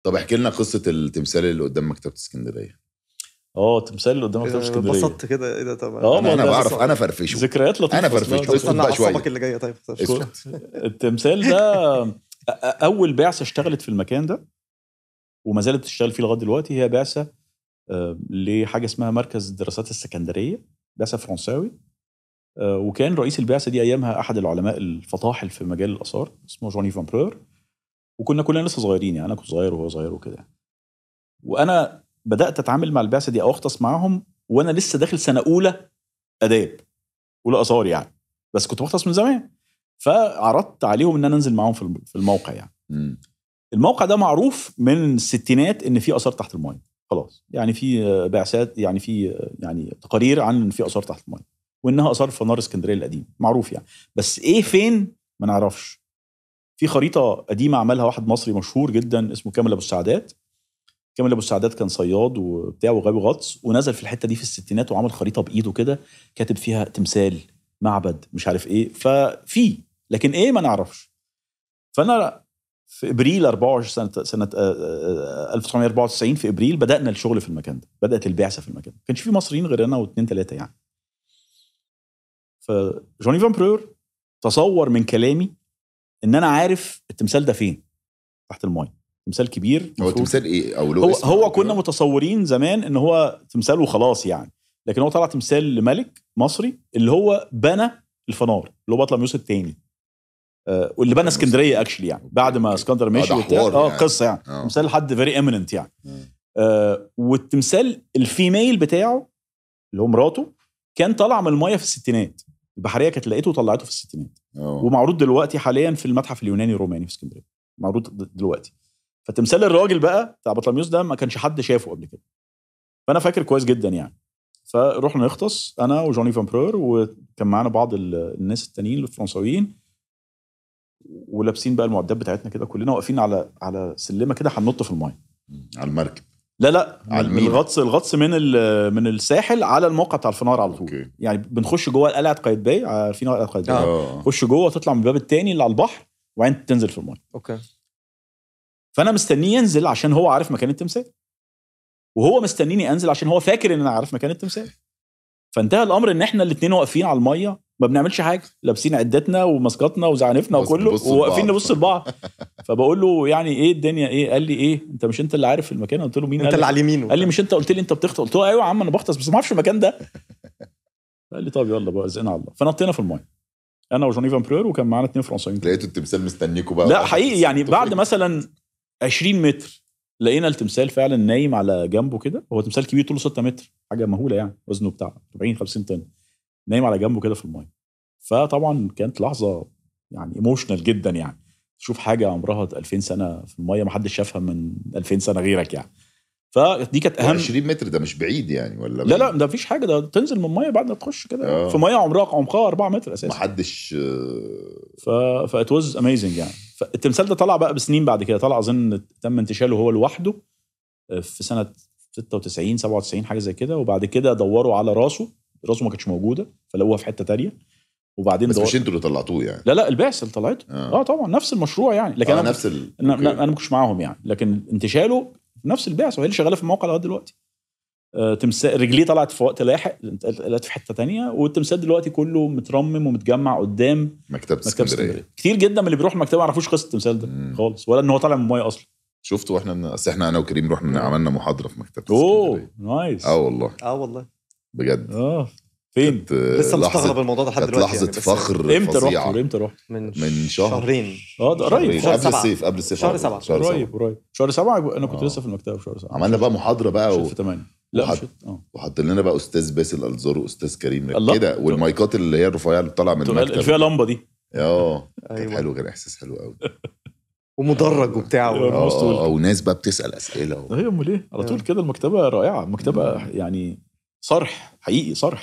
طب احكي لنا قصه التمثال اللي قدام مكتبه اسكندريه. تمثال اللي قدام مكتبه اسكندريه بسطت كده ايه ده طبعا. انا بعرف انا فرفشه ذكريات لطيفه. انا فرفشه استنى على الصبك اللي جايه. طيب التمثال ده اول بعثه اشتغلت في المكان ده وما زالت تشتغل فيه لغايه دلوقتي. هي بعثه لحاجه اسمها مركز الدراسات السكندريه، بعثه فرنساوي. وكان رئيس البعثه دي ايامها احد العلماء الفطاحل في مجال الاثار اسمه جوني فان برور. وكنا كلنا لسه صغيرين يعني، انا كنت صغير وهو صغير وكده. وانا بدات اتعامل مع البعثه دي او اختص معاهم وانا لسه داخل سنه اولى اداب، اولى اثار يعني، بس كنت بختص من زمان. فعرضت عليهم ان انا انزل معاهم في الموقع يعني. الموقع ده معروف من الستينات ان في اثار تحت الماء خلاص يعني، في بعثات يعني، في يعني تقارير عن ان في اثار تحت الماء وانها اثار فنار اسكندريه القديم معروف يعني. بس ايه فين ما نعرفش. في خريطه قديمه عملها واحد مصري مشهور جدا اسمه كامل ابو السعدات. كامل ابو السعدات كان صياد وبتاع وغاوي غطس، ونزل في الحته دي في الستينات وعمل خريطه بايده كده كاتب فيها تمثال معبد مش عارف ايه. ففي لكن ايه ما نعرفش. فانا في ابريل 24 سنه 1994 في ابريل بدانا الشغل في المكان ده، بدات البعثه في المكان. ما كانش في مصريين غير انا واثنين ثلاثه يعني. فجوني فان برور تصور من كلامي ان انا عارف التمثال ده فين تحت الماء. تمثال كبير. هو تمثال ايه او له اسم؟ هو كنا متصورين زمان ان هو تمثال وخلاص يعني، لكن هو طلع تمثال لملك مصري اللي هو بنى الفنار، اللي هو بطلميوس الثاني، واللي بنى اسكندريه اكشلي يعني بعد ما اسكندر مشي وبتاع. يعني. قصه يعني تمثال حد فيري اميننت يعني. والتمثال الفيميل بتاعه اللي هو مراته كان طالع من المايه في الستينات. البحريه كانت لقيته وطلعته في الستينات. ومعروض دلوقتي حاليا في المتحف اليوناني الروماني في اسكندريه، معروض دلوقتي. فتمثال الراجل بقى بتاع بطلميوس ده ما كانش حد شافه قبل كده. فانا فاكر كويس جدا يعني. فروحنا نغطس انا وجوني فان برور، وكان معانا بعض الناس التانيين الفرنساويين، ولابسين بقى المعدات بتاعتنا كده، كلنا واقفين على سلمه كده هننط في المايه على المركب. لا على الغطس من الساحل على الموقع بتاع الفنار على طول. يعني بنخش جوه قلعه قايتباي، عارفين قلعه قايتباي؟ خش جوه تطلع من الباب التاني اللي على البحر وبعدين تنزل في المايه. اوكي. فانا مستنيه ينزل عشان هو عارف مكان التمثال، وهو مستنيني انزل عشان هو فاكر ان انا عارف مكان التمثال. فانتهى الامر ان احنا الاثنين واقفين على الميه ما بنعملش حاجه، لابسين عدتنا وماسكاتنا وزعنفنا وكله وواقفين نبص لبعض. فبقول له يعني ايه الدنيا ايه؟ قال لي ايه انت مش انت اللي عارف المكان؟ قلت له مين؟ انت اللي على اليمين. قال لي مش انت قلت لي انت بتغطس؟ قلت له ايوه يا عم انا بغطس بس ما اعرفش المكان ده. قال لي طب يلا بقى زقنا على الله. فنطينا في الميه انا وجوني فان برور، وكان معانا 2 فرنساويين. لقيتوا التمثال مستنيكوا بقى؟ لا حقيقي يعني بعد مثلا 20 متر لقينا التمثال فعلا نايم على جنبه كده. هو تمثال كبير طوله 6 متر، حاجه مهوله يعني، وزنه بتاع 40-50 طن، نايم على جنبه كده في الميه. فطبعا كانت لحظه يعني ايموشنال جدا يعني، تشوف حاجه عمرها 2000 سنه في الميه ما حدش شافها من 2000 سنه غيرك يعني. فدي كانت اهم. 20 متر ده مش بعيد يعني ولا؟ لا ده مفيش حاجه، ده تنزل من الميه بعد ما تخش كده في ميه عمقها 4 متر اساسا، ما حدش. فات واز اميزنج يعني. فالتمثال ده طلع بقى بسنين بعد كده، طلع اظن تم انتشاله هو لوحده في سنه 96 97 حاجه زي كده. وبعد كده دوروا على راسه ما كانتش موجوده فلقوها في حته تانية. وبعدين بس مش انتوا اللي طلعتوه يعني؟ لا البعثه اللي طلعته. طبعا نفس المشروع يعني، لكن انا انا ما كنتش معاهم يعني، لكن انتشاله نفس البعثه وهي اللي شغاله في الموقع لغايه دلوقتي. تمثال رجليه طلعت في وقت لاحق، طلعت في حته تانية، والتمثال دلوقتي كله مترمم ومتجمع قدام مكتبه اسكندريه. كتير جدا من اللي بيروح المكتبه ما يعرفوش قصه التمثال ده خالص، ولا ان هو طالع من الميه اصلا. شفته واحنا احنا انا وكريم رحنا عملنا محاضره في مكتبه اسكندريه. نايس. والله بجد. فين؟ لسه مستغرب الموضوع ده لحد دلوقتي. لحظه يعني فخر. امتى رحت؟ من شهرين. ده قريب. قبل الصيف شهر 7. قريب شهر 7. انا كنت لسه في المكتبه في شهر 7. عملنا بقى محاضره بقى في 8. لا وحط لنا بقى استاذ باسل الزور واستاذ كريم كده، والمايكات اللي هي الرفيعه اللي طالعه من المكتب اللي فيها لمبه دي. كان حلو، كان احساس حلو قوي. ومدرج وبتاع وناس بقى بتسال اسئله. امال ايه على طول كده. المكتبه رائعه، المكتبه يعني صرح حقيقي، صرح.